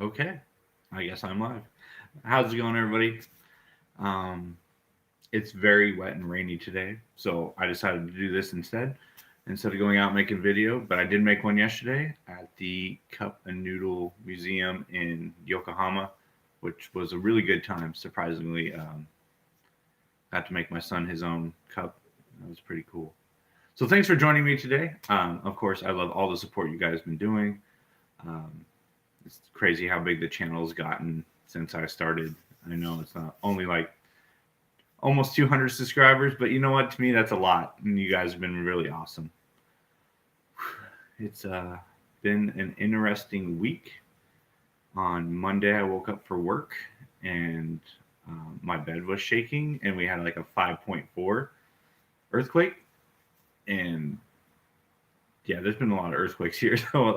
Okay, I guess I'm live. How's it going, everybody? Um, it's very wet and rainy today, so I decided to do this instead of going out and making video. But I did make one yesterday at the Cup and Noodle Museum in Yokohama, which was a really good time. Surprisingly, got to make my son his own cup. That was pretty cool. So thanks for joining me today. Of course, I love all the support you guys have been doing. Um, it's crazy how big the channel has gotten since I started. I know it's not only like almost 200 subscribers, but you know what? To me, that's a lot, and you guys have been really awesome. It's been an interesting week. On Monday, I woke up for work, and my bed was shaking, and we had like a 5.4 earthquake. And yeah, there's been a lot of earthquakes here. So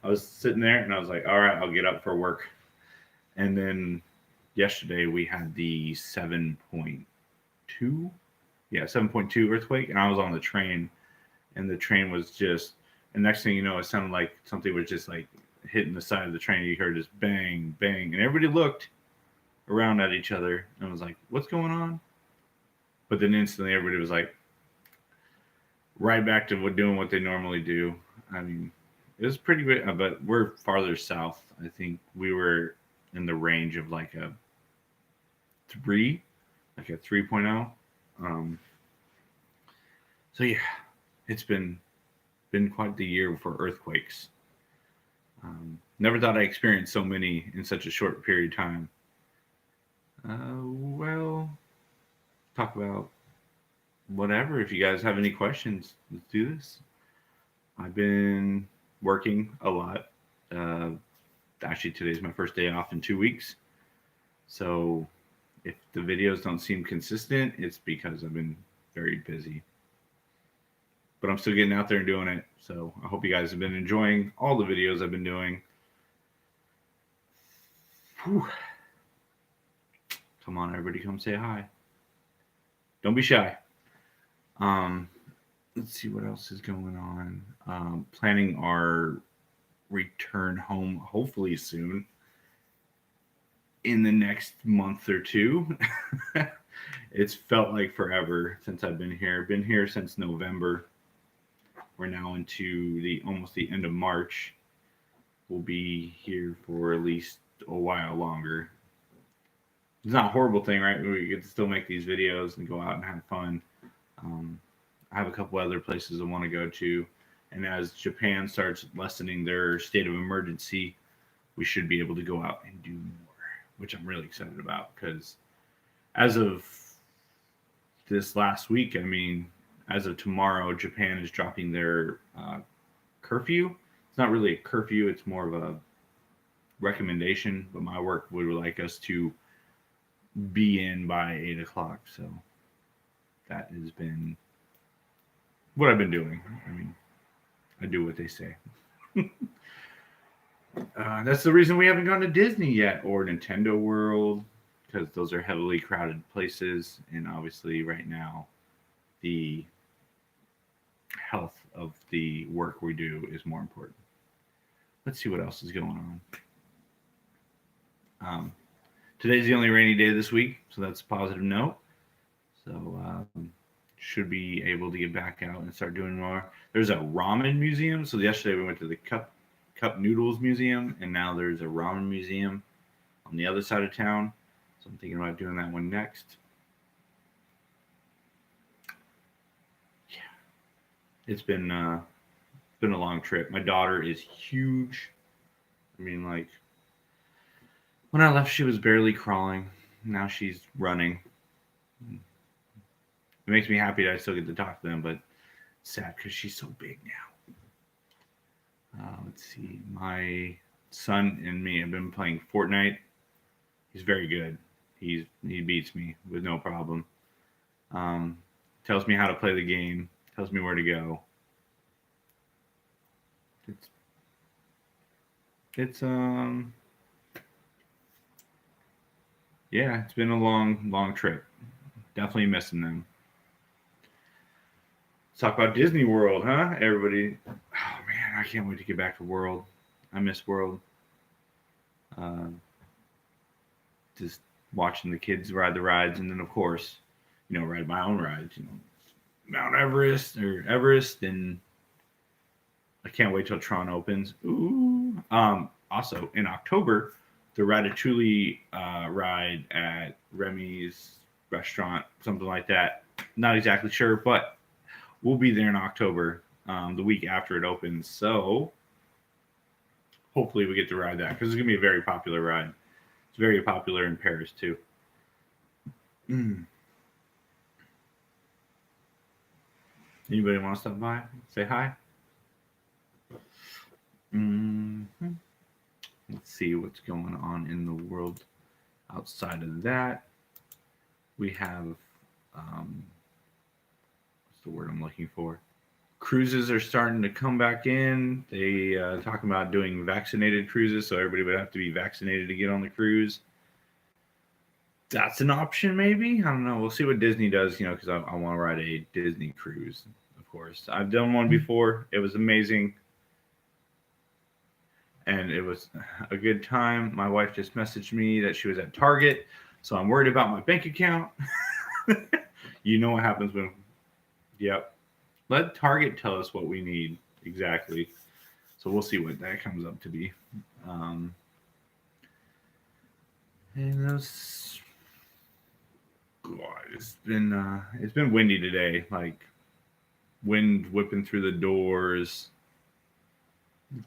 I was sitting there, and I was like, all right, I'll get up for work. And then yesterday we had the 7.2, yeah, 7.2 earthquake, and I was on the train, and the train was just, and next thing you know, it sounded like something was just like hitting the side of the train. You heard this bang, bang, and everybody looked around at each other and was like, what's going on? But then instantly everybody was like, right back to doing what they normally do. I mean, it was pretty good, but we're farther south. I think we were in the range of like a three, like a 3.0. Um, so yeah, it's been quite the year for earthquakes. Never thought I experienced so many in such a short period of time. Well, talk about whatever. If you guys have any questions, let's do this. I've been working a lot. Uh, Actually, today's my first day off in 2 weeks. So if the videos don't seem consistent, it's because I've been very busy. But I'm still getting out there and doing it. So I hope you guys have been enjoying all the videos I've been doing. Whew. Come on, everybody, come say hi. Don't be shy. Um, let's see what else is going on. Planning our return home hopefully soon in the next month or two. It's felt like forever since I've been here. Been here since November. We're now into the almost the end of March. We'll be here for at least a while longer. It's not a horrible thing, right? We get to still make these videos and go out and have fun. Um, I have a couple other places I want to go to, and as Japan starts lessening their state of emergency, we should be able to go out and do more, which I'm really excited about because as of this last week, I mean, as of tomorrow, Japan is dropping their curfew. It's not really a curfew; it's more of a recommendation. But my work would like us to be in by 8 o'clock, so that has been what I've been doing. I mean, I do what they say. That's the reason we haven't gone to Disney yet or Nintendo World because those are heavily crowded places, and obviously, right now, the health of the work we do is more important. Let's see what else is going on. Today's the only rainy day this week, so that's a positive note. So should be able to get back out and start doing more. There's a ramen museum. So yesterday we went to the cup noodles museum, and now there's a ramen museum on the other side of town. So I'm thinking about doing that one next. Yeah, it's been a long trip. My daughter is huge. I mean, like when I left, she was barely crawling. Now she's running. It makes me happy that I still get to talk to them, but sad because she's so big now. Let's see. My son and me have been playing Fortnite. He's very good. He beats me with no problem. Um, Tells me how to play the game. Tells me where to go. It's it's yeah. It's been a long trip. Definitely missing them. Let's talk about Disney World, huh? Everybody. Oh man, I can't wait to get back to World. I miss World. Uh, just watching the kids ride the rides, and then of course, ride my own rides. Mount Everest or Everest, and I can't wait till Tron opens. Ooh. Also in October, the Ratatouille ride at Remy's restaurant, something like that. Not exactly sure, but we'll be there in October, the week after it opens. So hopefully we get to ride that because it's gonna be a very popular ride. It's very popular in Paris too. Mm. Anybody want to stop by? Say hi. Mm-hmm. Let's see what's going on in the world outside of that. We have, what's the word I'm looking for? Cruises are starting to come back in. They talking about doing vaccinated cruises, so everybody would have to be vaccinated to get on the cruise. That's an option, maybe. I don't know. We'll see what Disney does, because I want to ride a Disney cruise, of course. I've done one before. It was amazing. And it was a good time. My wife just messaged me that she was at Target, so I'm worried about my bank account. You know what happens when, yep. Let Target tell us what we need exactly. So we'll see what that comes up to be. And those, God, it's been windy today. Like wind whipping through the doors,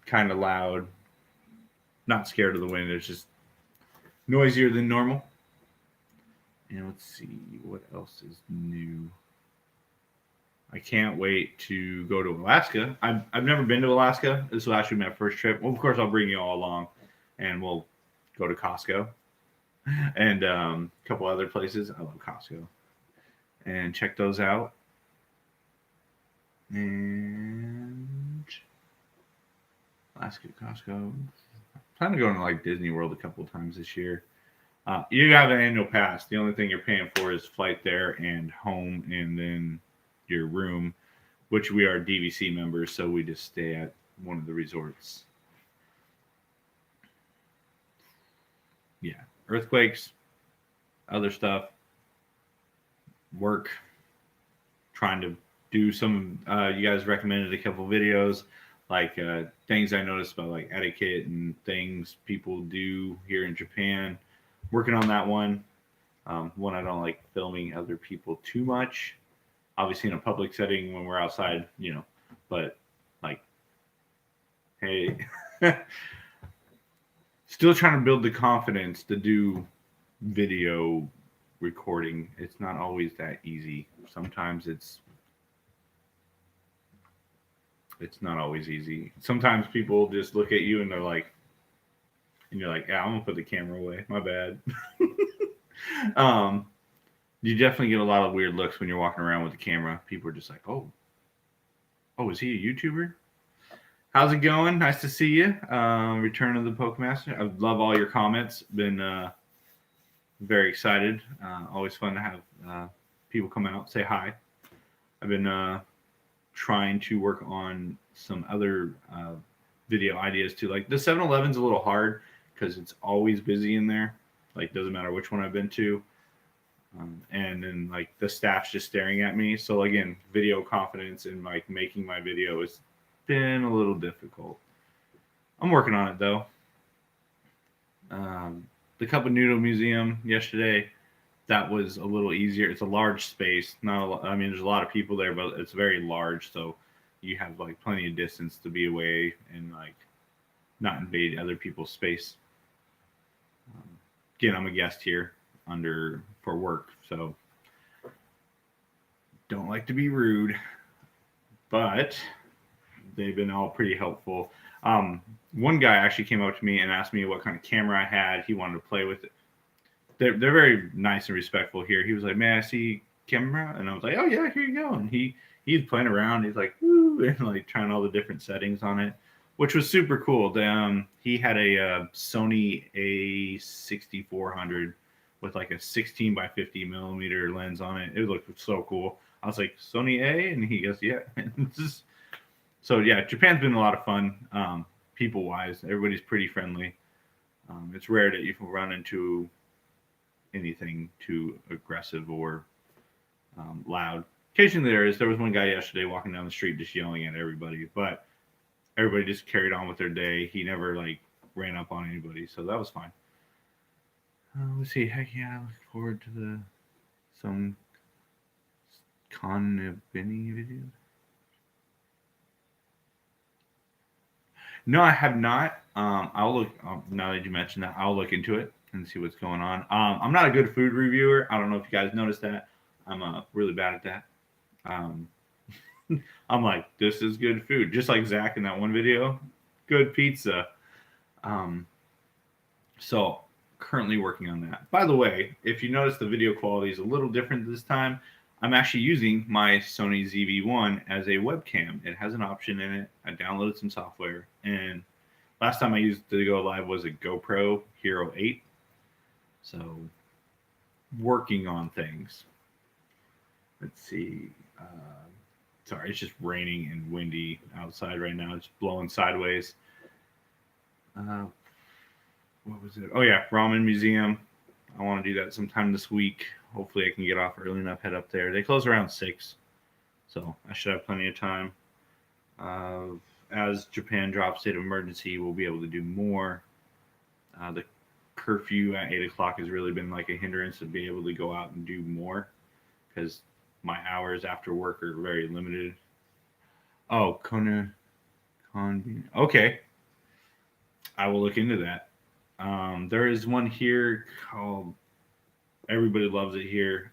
kind of loud. Not scared of the wind. It's just noisier than normal. And let's see what else is new. I can't wait to go to Alaska. I've never been to Alaska. This will actually be my first trip. Well, of course, I'll bring you all along, and we'll go to Costco and a couple other places. I love Costco, and check those out. And Alaska, Costco. I plan to go to like Disney World a couple of times this year. You have an annual pass. The only thing you're paying for is flight there and home, and then your room, which we are DVC members, so we just stay at one of the resorts. Yeah, earthquakes, other stuff, work, trying to do some. You guys recommended a couple videos, like things I noticed about like etiquette and things people do here in Japan. Working on that one. One, I don't like filming other people too much. Obviously, in a public setting when we're outside, but like, hey, still trying to build the confidence to do video recording. It's not always that easy. Sometimes it's not always easy. Sometimes people just look at you and they're like, and you're like, yeah, I'm gonna put the camera away. My bad. You definitely get a lot of weird looks when you're walking around with the camera. People are just like, oh, is he a YouTuber? How's it going? Nice to see you. Return of the Pokemaster. I love all your comments. Been very excited. Always fun to have people come out, say hi. I've been trying to work on some other video ideas too. Like the 7-Eleven's a little hard because it's always busy in there. Like doesn't matter which one I've been to. And then like the staff's just staring at me. So again, video confidence and like making my video has been a little difficult. I'm working on it though. The Cup of Noodle Museum yesterday, that was a little easier. It's a large space. Not a lot, I mean, there's a lot of people there, but it's very large. So you have like plenty of distance to be away and like not invade other people's space. Again, I'm a guest here for work, so don't like to be rude, but they've been all pretty helpful. One guy actually came up to me and asked me what kind of camera I had. He wanted to play with it. They're very nice and respectful here. He was like, "May I see camera?" And I was like, "Oh yeah, here you go." And he's playing around. He's like, "Woo," and like trying all the different settings on it, which was super cool. He had a Sony A6400 with like a 16 by 50 millimeter lens on it. It looked so cool. I was like, Sony A? And he goes, yeah. So yeah, Japan's been a lot of fun, people wise. Everybody's pretty friendly. It's rare that you can run into anything too aggressive or loud. Occasionally there was one guy yesterday walking down the street just yelling at everybody, but everybody just carried on with their day. He never like ran up on anybody, so that was fine. Let's see. Heck yeah, I look forward to some Con Benny videos. No, I have not. I'll look now that you mentioned that. I'll look into it and see what's going on. I'm not a good food reviewer. I don't know if you guys noticed that. I'm really bad at that. Um, I'm like, this is good food, just like Zach in that one video. Good pizza. Um, so currently working on that. By the way, if you notice the video quality is a little different this time, I'm actually using my Sony ZV-1 as a webcam. It has an option in it. I downloaded some software, and last time I used it to go live was a GoPro Hero 8. So working on things. Let's see. Sorry, it's just raining and windy outside right now. It's blowing sideways. What was it? Oh yeah, Ramen Museum. I want to do that sometime this week. Hopefully, I can get off early enough, head up there. They close around 6, so I should have plenty of time. As Japan drops state of emergency, we'll be able to do more. The curfew at 8 o'clock has really been like a hindrance to be able to go out and do more because my hours after work are very limited. Oh, okay. I will look into that. There is one here called Everybody Loves It Here.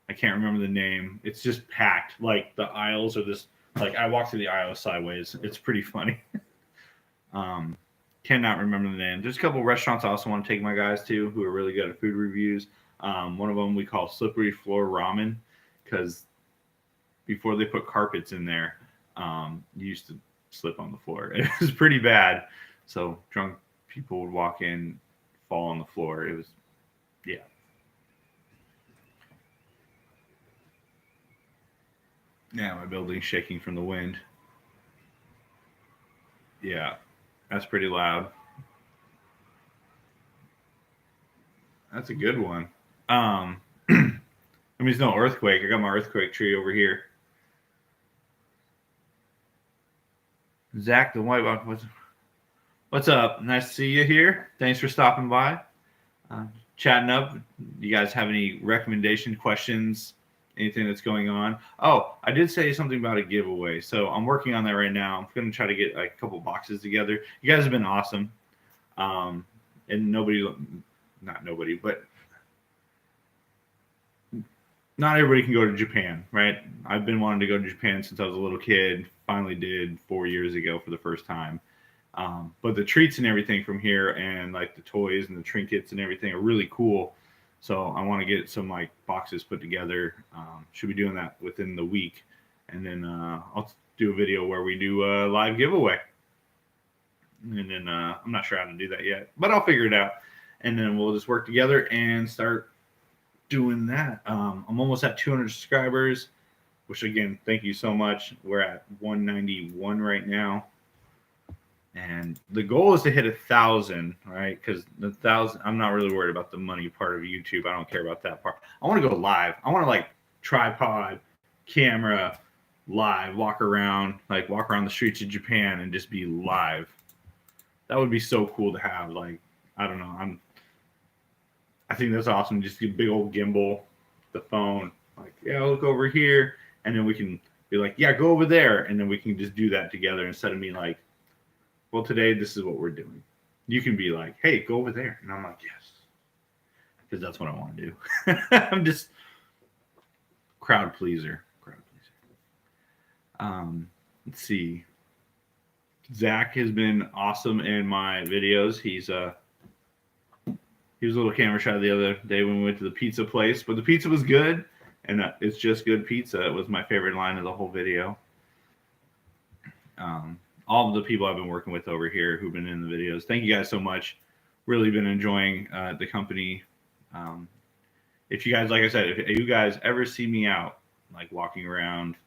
I can't remember the name. It's just packed. Like the aisles are this. Like I walk through the aisles sideways. It's pretty funny. Cannot remember the name. There's a couple restaurants I also want to take my guys to who are really good at food reviews. One of them we call Slippery Floor Ramen because before they put carpets in there, you used to slip on the floor. It was pretty bad. So drunk people would walk in, fall on the floor. It was, yeah. Yeah, my building's shaking from the wind. Yeah, that's pretty loud. That's a good one. I mean, it's no earthquake. I got my earthquake tree over here. Zach the White Box, what's up? Nice to see you here. Thanks for stopping by, chatting up. You guys have any recommendation questions? Anything that's going on? Oh, I did say something about a giveaway, so I'm working on that right now. I'm going to try to get like a couple boxes together. You guys have been awesome, and not nobody, but not everybody can go to Japan, right? I've been wanting to go to Japan since I was a little kid. Finally did 4 years ago for the first time. But the treats and everything from here and like the toys and the trinkets and everything are really cool. So I want to get some like boxes put together. Should be doing that within the week. And then I'll do a video where we do a live giveaway. And then I'm not sure how to do that yet, but I'll figure it out. And then we'll just work together and start doing that. I'm almost at 200 subscribers, which again, thank you so much. We're at 191 right now. And the goal is to hit 1,000, right? Because the 1,000, I'm not really worried about the money part of YouTube. I don't care about that part. I want to go live. I want to like tripod, camera, live, walk around the streets of Japan and just be live. That would be so cool to have. Like, I don't know. I think that's awesome. Just get a big old gimbal, the phone. Like, yeah, look over here, and then we can be like, yeah, go over there, and then we can just do that together instead of me like, well, today this is what we're doing. You can be like, hey, go over there. And I'm like, yes. Because that's what I want to do. I'm just crowd pleaser. Let's see. Zach has been awesome in my videos. He was a little camera shy the other day when we went to the pizza place. But the pizza was good. And it's just good pizza. It was my favorite line of the whole video. All of the people I've been working with over here who've been in the videos. Thank you guys so much. Really been enjoying the company. If you guys, like I said, if you guys ever see me out, like walking around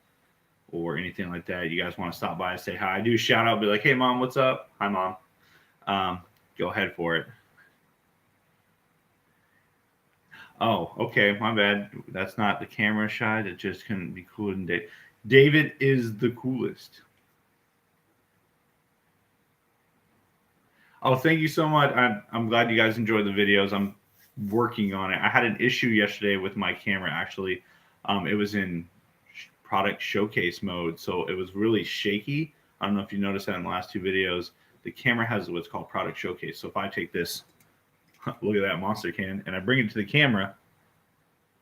or anything like that, you guys want to stop by and say hi, do a shout out, be like, hey, Mom, what's up? Hi, Mom. Go ahead for it. Oh, okay, my bad. That's not the camera shot. It just couldn't be cooler than Dave. David is the coolest. Oh, thank you so much. I'm glad you guys enjoyed the videos. I'm working on it. I had an issue yesterday with my camera. Actually, it was in product showcase mode, so it was really shaky. I don't know if you noticed that in the last two videos. The camera has what's called product showcase. So if I take this, look at that monster can, and I bring it to the camera,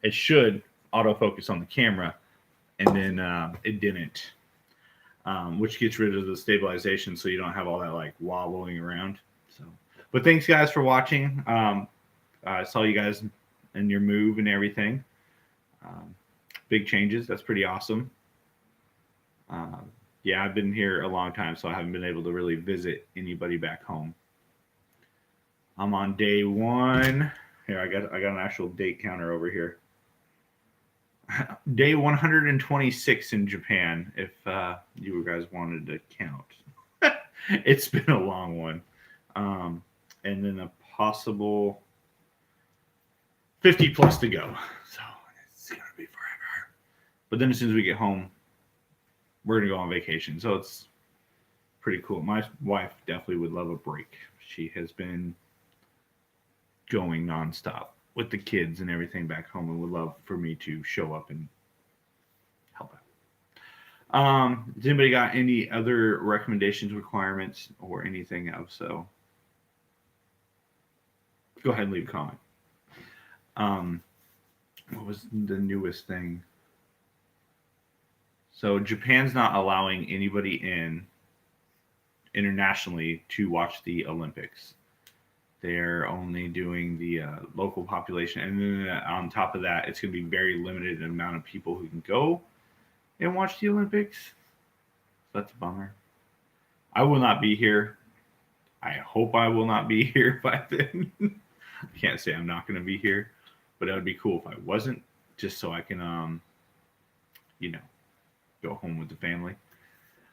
it should autofocus on the camera, and then it didn't, which gets rid of the stabilization, so you don't have all that like wobbling around. So, but thanks guys for watching. I saw you guys and your move and everything. Big changes. That's pretty awesome. Yeah, I've been here a long time, so I haven't been able to really visit anybody back home. I'm on day 1. Here, I got an actual date counter over here. Day 126 in Japan, if you guys wanted to count. It's been a long one. And then a possible 50 plus to go. So it's going to be forever. But then as soon as we get home, we're going to go on vacation. So it's pretty cool. My wife definitely would love a break. She has been going nonstop with the kids and everything back home, and would love for me to show up and help out. Has anybody got any other recommendations, requirements, or anything else? So go ahead and leave a comment. What was the newest thing? So Japan's not allowing anybody in internationally to watch the Olympics. They're only doing the local population, and then on top of that, it's going to be very limited amount of people who can go and watch the Olympics. So that's a bummer. I will not be here. I hope I will not be here by then. I can't say I'm not going to be here, but that would be cool if I wasn't, just so I can, go home with the family.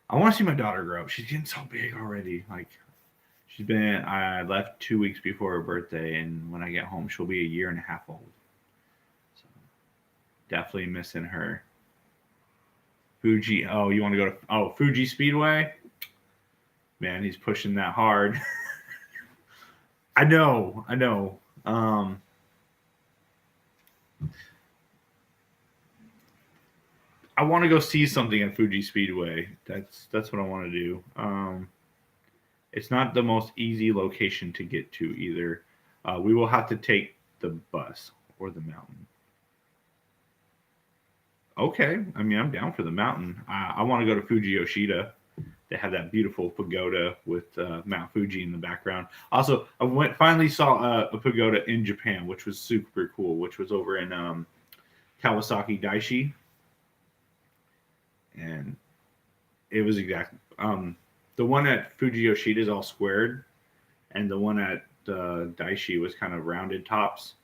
I want to see my daughter grow up. She's getting so big already. Like, I left 2 weeks before her birthday, and when I get home, she'll be a year and a half old. So definitely missing her. Fuji. Oh, you want to go to Fuji Speedway? Man, he's pushing that hard. I know. I want to go see something at Fuji Speedway. That's what I want to do. It's not the most easy location to get to either. We will have to take the bus or the mountain. Okay, I mean, I'm down for the mountain. I want to go to Fuji Yoshida. They have that beautiful pagoda with Mount Fuji in the background. Also, I finally saw a pagoda in Japan, which was super cool, which was over in Kawasaki Daishi. And it was exactly the one at Fuji Yoshida is all squared, and the one at Daishi was kind of rounded tops.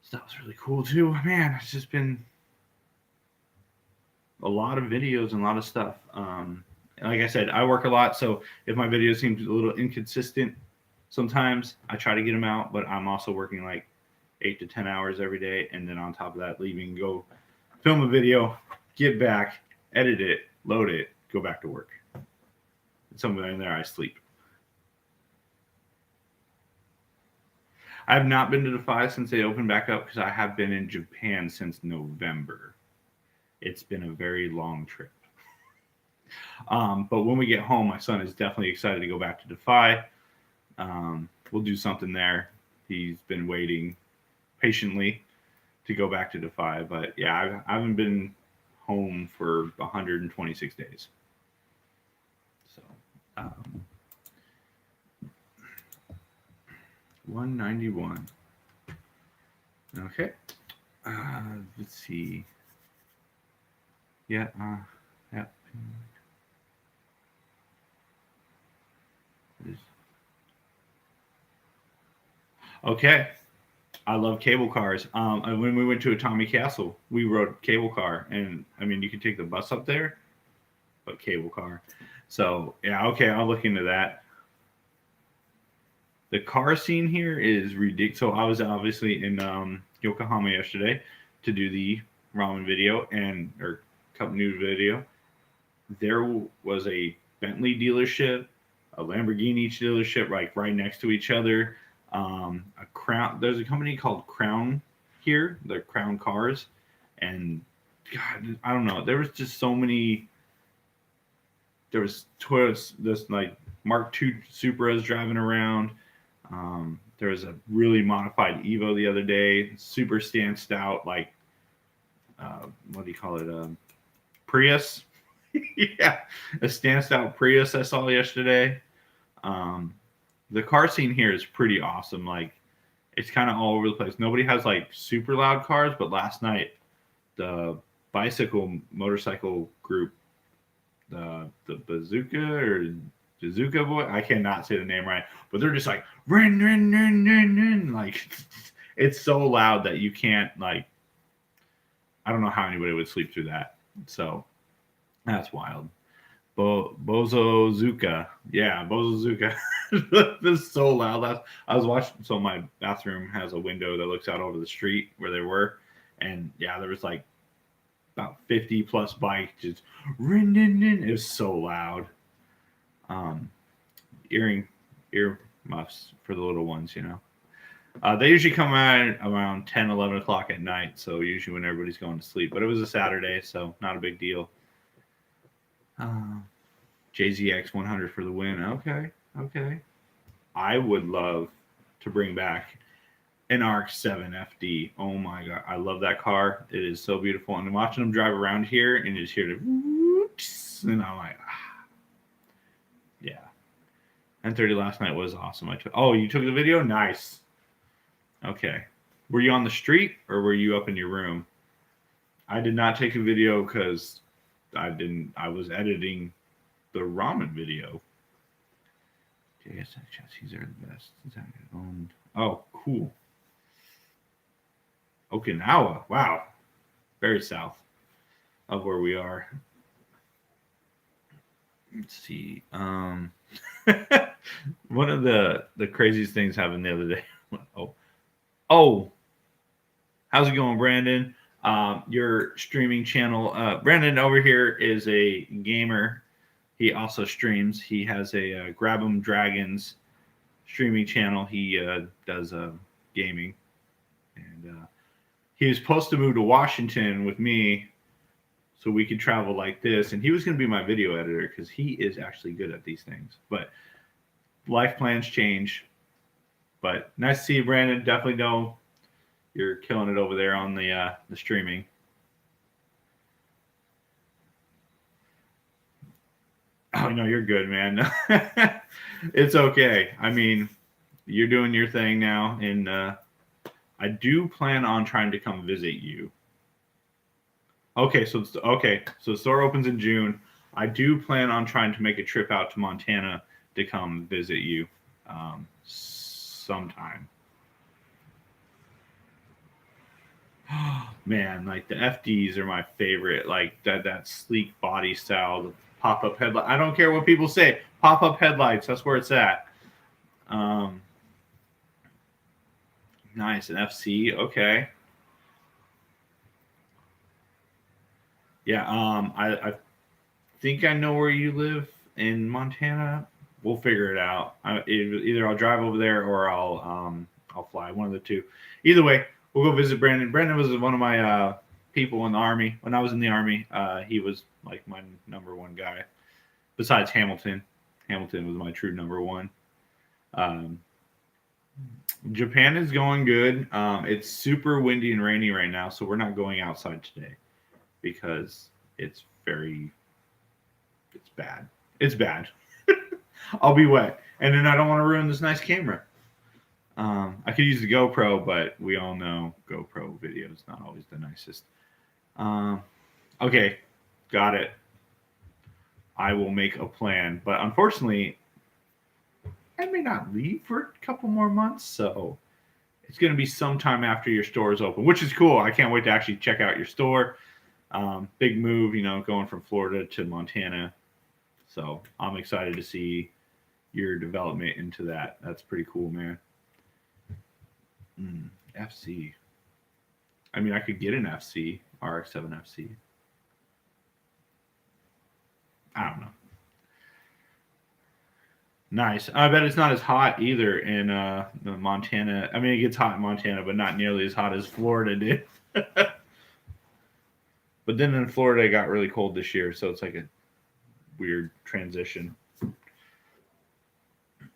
So that was really cool too. Man, it's just been a lot of videos and a lot of stuff. Like I said, I work a lot, so if my video seems a little inconsistent, sometimes I try to get them out, but I'm also working like 8 to 10 hours every day, and then on top of that, leaving, go film a video, get back, edit it, load it, go back to work. Somewhere in there, I sleep. I have not been to Defy since they opened back up, because I have been in Japan since November. It's been a very long trip. But when we get home, my son is definitely excited to go back to Defy. We'll do something there. He's been waiting patiently to go back to Defy. But yeah, I haven't been home for 126 days. So 191. Okay. Let's see. Yeah. Yeah. Okay. I love cable cars. When we went to Atami Castle, we rode cable car, and I mean, you could take the bus up there, but cable car. So yeah, okay, I'll look into that. The car scene here is ridiculous. So I was obviously in Yokohama yesterday to do the ramen video and or cup noodle video. There was a Bentley dealership, a Lamborghini dealership, like right next to each other. A Crown. There's a company called Crown here, the Crown Cars, and God, I don't know. There was just so many. There was Toyotas, this like Mark II Supras driving around. There was a really modified Evo the other day, super stanced out, like what do you call it? Prius. Yeah, a stanced out Prius I saw yesterday. Um, the car scene here is pretty awesome. Like it's kind of all over the place. Nobody has like super loud cars, but last night the motorcycle group, the Bazooka or Bazooka Boy, I cannot say the name right, but they're just like rin rin rin rin rin, like it's so loud that you can't like. I don't know how anybody would sleep through that. So that's wild. Bozozuka. Yeah, Bozozuka. This is so loud. I was watching, so my bathroom has a window that looks out over the street where they were. And yeah, there was like about 50 plus bikes just rin, rin, rin. It was so loud. Um, ear muffs for the little ones, you know. They usually come out around 10, 11 o'clock at night. So usually when everybody's going to sleep. But it was a Saturday, so not a big deal. JZX 100 for the win. Okay. I would love to bring back an RX-7 FD. Oh my god, I love that car. It is so beautiful. And watching them drive around here and just hear the whoops, and I'm like, yeah. 10:30 last night was awesome. You took the video? Nice. Okay. Were you on the street or were you up in your room? I did not take a video because I was editing the ramen video. JSX chassis are the best. Oh, cool. Okinawa. Wow. Very south of where we are. Let's see. One of the craziest things happened the other day. Oh. How's it going, Brandon? Your streaming channel. Brandon over here is a gamer. He also streams. He has a Grab 'em Dragons streaming channel. He does gaming. And he was supposed to move to Washington with me so we could travel like this. And he was going to be my video editor because he is actually good at these things. But life plans change. But nice to see you, Brandon. Definitely know you're killing it over there on the streaming. Oh no, you're good, man. It's okay. I mean, you're doing your thing now, and I do plan on trying to come visit you. Okay, so the store opens in June. I do plan on trying to make a trip out to Montana to come visit you sometime. Man, like the FDs are my favorite. Like that sleek body style, the pop-up headlight. I don't care what people say. Pop-up headlights. That's where it's at. Nice, an FC. Okay. Yeah. I think I know where you live in Montana. We'll figure it out. Either I'll drive over there or I'll fly. One of the two. Either way, we'll go visit Brandon. Brandon was one of my people in the Army. When I was in the Army, he was like my number one guy. Besides Hamilton. Hamilton was my true number one. Japan is going good. It's super windy and rainy right now, so we're not going outside today because it's bad. It's bad. I'll be wet. And then I don't want to ruin this nice camera. I could use the GoPro, but we all know GoPro video is not always the nicest. Okay, got it. I will make a plan. But unfortunately, I may not leave for a couple more months, so it's going to be sometime after your store is open, which is cool. I can't wait to actually check out your store. Big move, going from Florida to Montana. So I'm excited to see your development into that. That's pretty cool, man. FC. I mean, I could get an FC, RX-7 FC. I don't know. Nice. I bet it's not as hot either in the Montana. I mean, it gets hot in Montana, but not nearly as hot as Florida did. But then in Florida, it got really cold this year, so it's like a weird transition.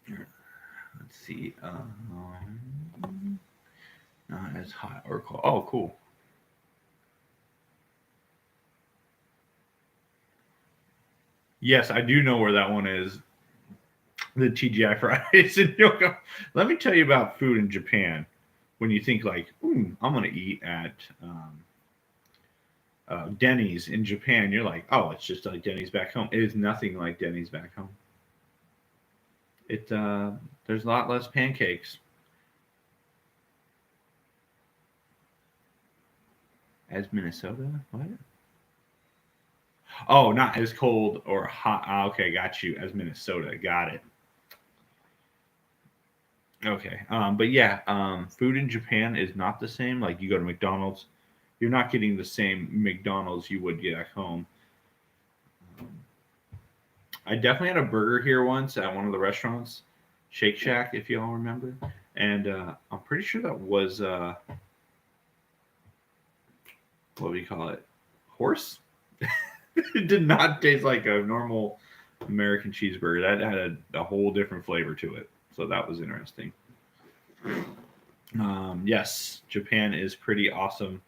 Let's see. Not as hot or cold. Oh, cool. Yes, I do know where that one is. The TGI Fridays in Yokohama. Let me tell you about food in Japan. When you think like, I'm going to eat at Denny's in Japan, you're like, oh, it's just like Denny's back home. It is nothing like Denny's back home. There's a lot less pancakes. As Minnesota? What? Oh, not as cold or hot. Okay, got you. As Minnesota, got it. Okay, but yeah, food in Japan is not the same. Like you go to McDonald's, you're not getting the same McDonald's you would get at home. I definitely had a burger here once at one of the restaurants, Shake Shack, if you all remember, and I'm pretty sure that was what do you call it? Horse. It did not taste like a normal American cheeseburger. That had a whole different flavor to it. So that was interesting. Yes, Japan is pretty awesome,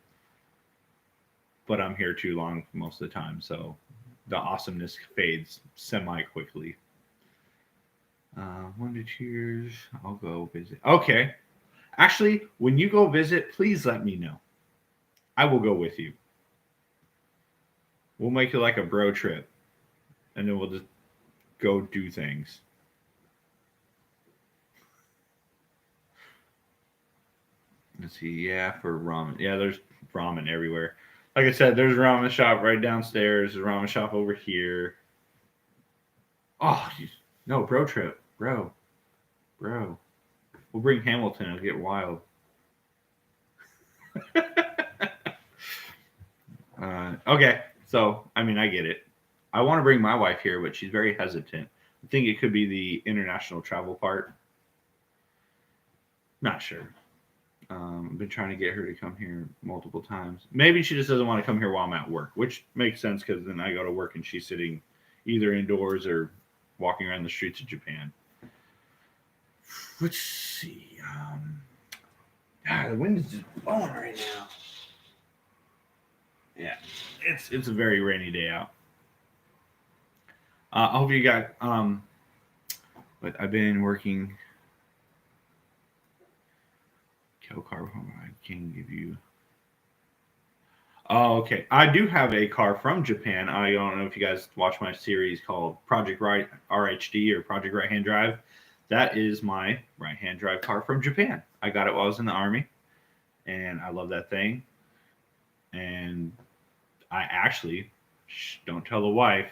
but I'm here too long most of the time, so the awesomeness fades semi quickly. 1 to 2 years, I'll go visit. Okay, actually, when you go visit, please let me know. I will go with you. We'll make it like a bro trip, and then we'll just go do things. Let's see. Yeah, for ramen. Yeah, there's ramen everywhere. Like I said, there's a ramen shop right downstairs. There's a ramen shop over here. Oh, no, bro trip. Bro. We'll bring Hamilton. It'll get wild. Okay, so, I mean, I get it. I want to bring my wife here, but she's very hesitant. I think it could be the international travel part. Not sure. I've been trying to get her to come here multiple times. Maybe she just doesn't want to come here while I'm at work, which makes sense because then I go to work and she's sitting either indoors or walking around the streets of Japan. Let's see. The wind is just blowing right now. Yeah, it's a very rainy day out. I hope you got. But I've been working. Car. I can give you. Oh, okay. I do have a car from Japan. I don't know if you guys watch my series called Project Right RHD or Project Right Hand Drive. That is my right hand drive car from Japan. I got it while I was in the Army, and I love that thing. And I actually don't tell the wife.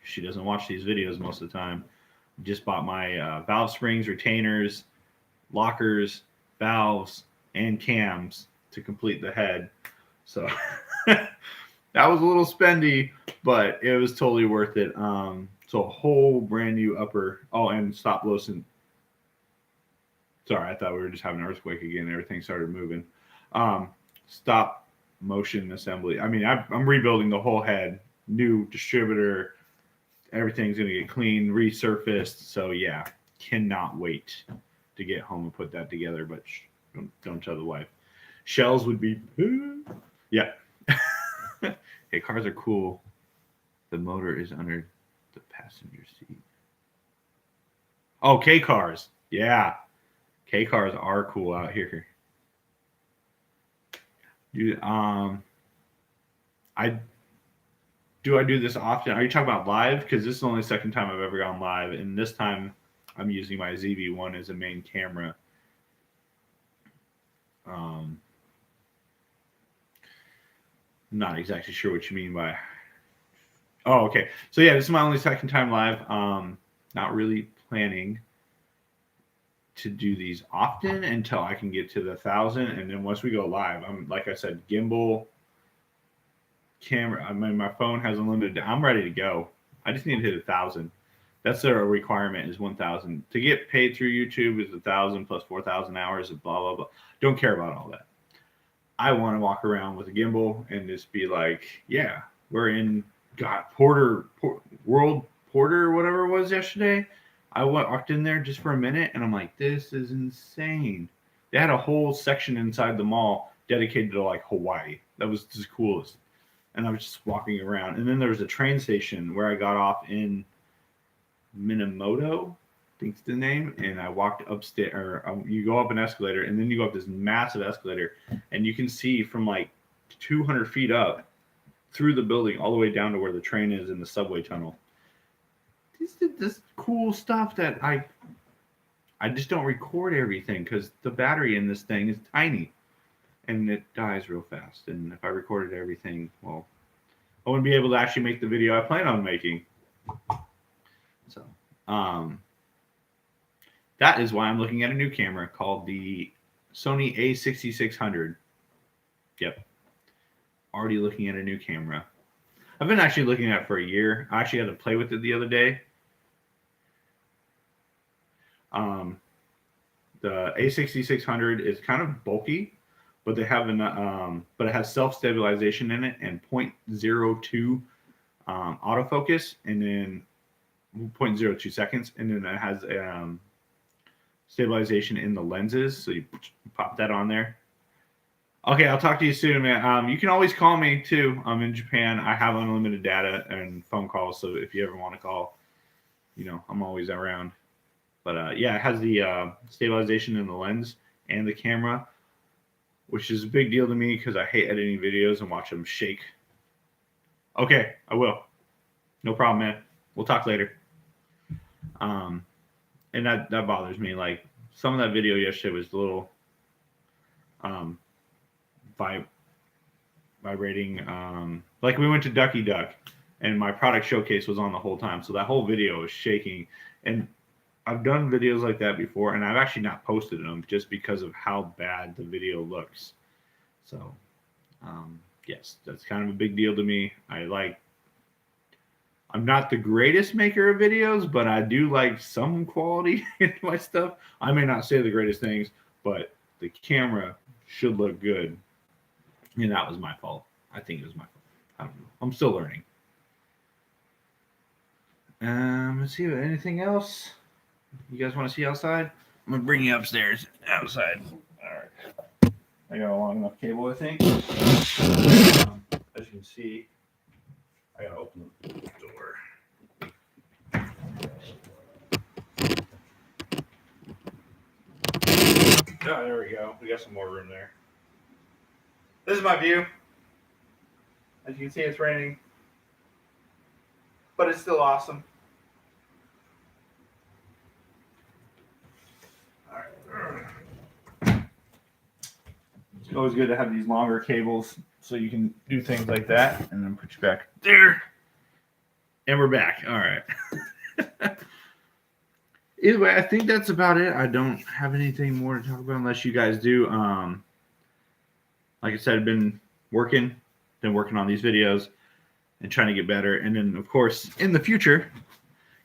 She doesn't watch these videos most of the time. Just bought my valve springs, retainers, lockers, valves, and cams to complete the head. So that was a little spendy, but it was totally worth it. So a whole brand new upper. Oh, and stop motion. Sorry, I thought we were just having an earthquake again. Everything started moving. Stop motion assembly. I mean, I'm rebuilding the whole head. New distributor. Everything's going to get clean, resurfaced. So yeah, cannot wait to get home and put that together. But don't tell the wife. Shells would be, yeah. Hey, cars are cool. The motor is under the passenger seat. Oh, K cars. Yeah. K cars are cool out here. Dude, I do this often. Are you talking about live? Because this is the only second time I've ever gone live, and this time I'm using my ZV-1 as a main camera. Not exactly sure what you mean by. Oh, okay. So yeah, this is my only second time live. Not really planning to do these often until I can get to the 1,000, and then once we go live, I'm like I said, gimbal, camera. I mean, my phone has unlimited. I'm ready to go. I just need to hit 1,000. That's a requirement is 1,000 to get paid through YouTube is 1,000 plus 4,000 hours of blah blah blah. Don't care about all that. I want to walk around with a gimbal and just be like, yeah, we're in World Porter or whatever it was yesterday. I walked in there just for a minute and I'm like, this is insane. They had a whole section inside the mall dedicated to like Hawaii. That was just coolest. And I was just walking around. And then there was a train station where I got off in Minamoto, I think's the name, and I walked upstairs. Or you go up an escalator, and then you go up this massive escalator, and you can see from like 200 feet up through the building all the way down to where the train is in the subway tunnel. This cool stuff that I just don't record everything because the battery in this thing is tiny, and it dies real fast. And if I recorded everything, well, I wouldn't be able to actually make the video I plan on making. So, that is why I'm looking at a new camera called the Sony A6600. Yep. Already looking at a new camera. I've been actually looking at it for a year. I actually had to play with it the other day. The A6600 is kind of bulky, but they have but it has self-stabilization in it and 0.02 autofocus, and then 0.02 seconds, and then it has stabilization in the lenses, so you pop that on there. Okay, I'll talk to you soon, man. You can always call me too. I'm in Japan. I have unlimited data and phone calls, so if you ever want to call, I'm always around. But yeah, it has the stabilization in the lens and the camera, which is a big deal to me because I hate editing videos and watch them shake. Okay, I will. No problem, man. We'll talk later. And that bothers me. Like some of that video yesterday was a little vibrating. Like we went to Ducky Duck and my product showcase was on the whole time. So that whole video was shaking. And I've done videos like that before, and I've actually not posted them just because of how bad the video looks. So, yes, that's kind of a big deal to me. I'm not the greatest maker of videos, but I do like some quality in my stuff. I may not say the greatest things, but the camera should look good. And that was my fault. I think it was my fault. I don't know. I'm still learning. Let's see. Anything else you guys want to see outside? I'm going to bring you upstairs. Outside. All right. I got a long enough cable, I think. As you can see, I got to open the door. Oh, there we go. We got some more room there. This is my view. As you can see, it's raining. But it's still awesome. All right. It's always good to have these longer cables so you can do things like that. And then put you back there. And we're back. All right. Either way, I think that's about it. I don't have anything more to talk about unless you guys do. Like I said, I've been working on these videos and trying to get better. And then, of course, in the future,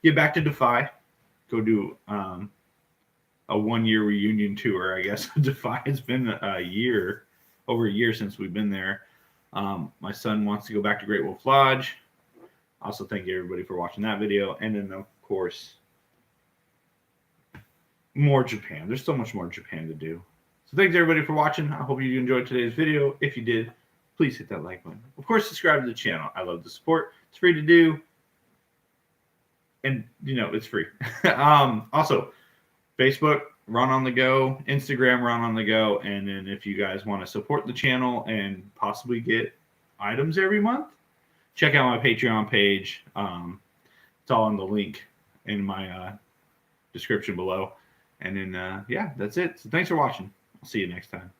get back to Defy. Go do a 1-year reunion tour, I guess. Defy, it's been over a year since we've been there. My son wants to go back to Great Wolf Lodge. Also, thank you, everybody, for watching that video. And then, of course, more Japan. There's so much more Japan to do. So thanks everybody for watching. I hope you enjoyed today's video. If you did, please hit that like button. Of course, subscribe to the channel. I love the support. It's free to do. And, it's free. Also, Facebook, Ron on the Go. Instagram, Ron on the Go. And then if you guys want to support the channel and possibly get items every month, check out my Patreon page. It's all in the link in my description below. And then, yeah, that's it. So thanks for watching. I'll see you next time.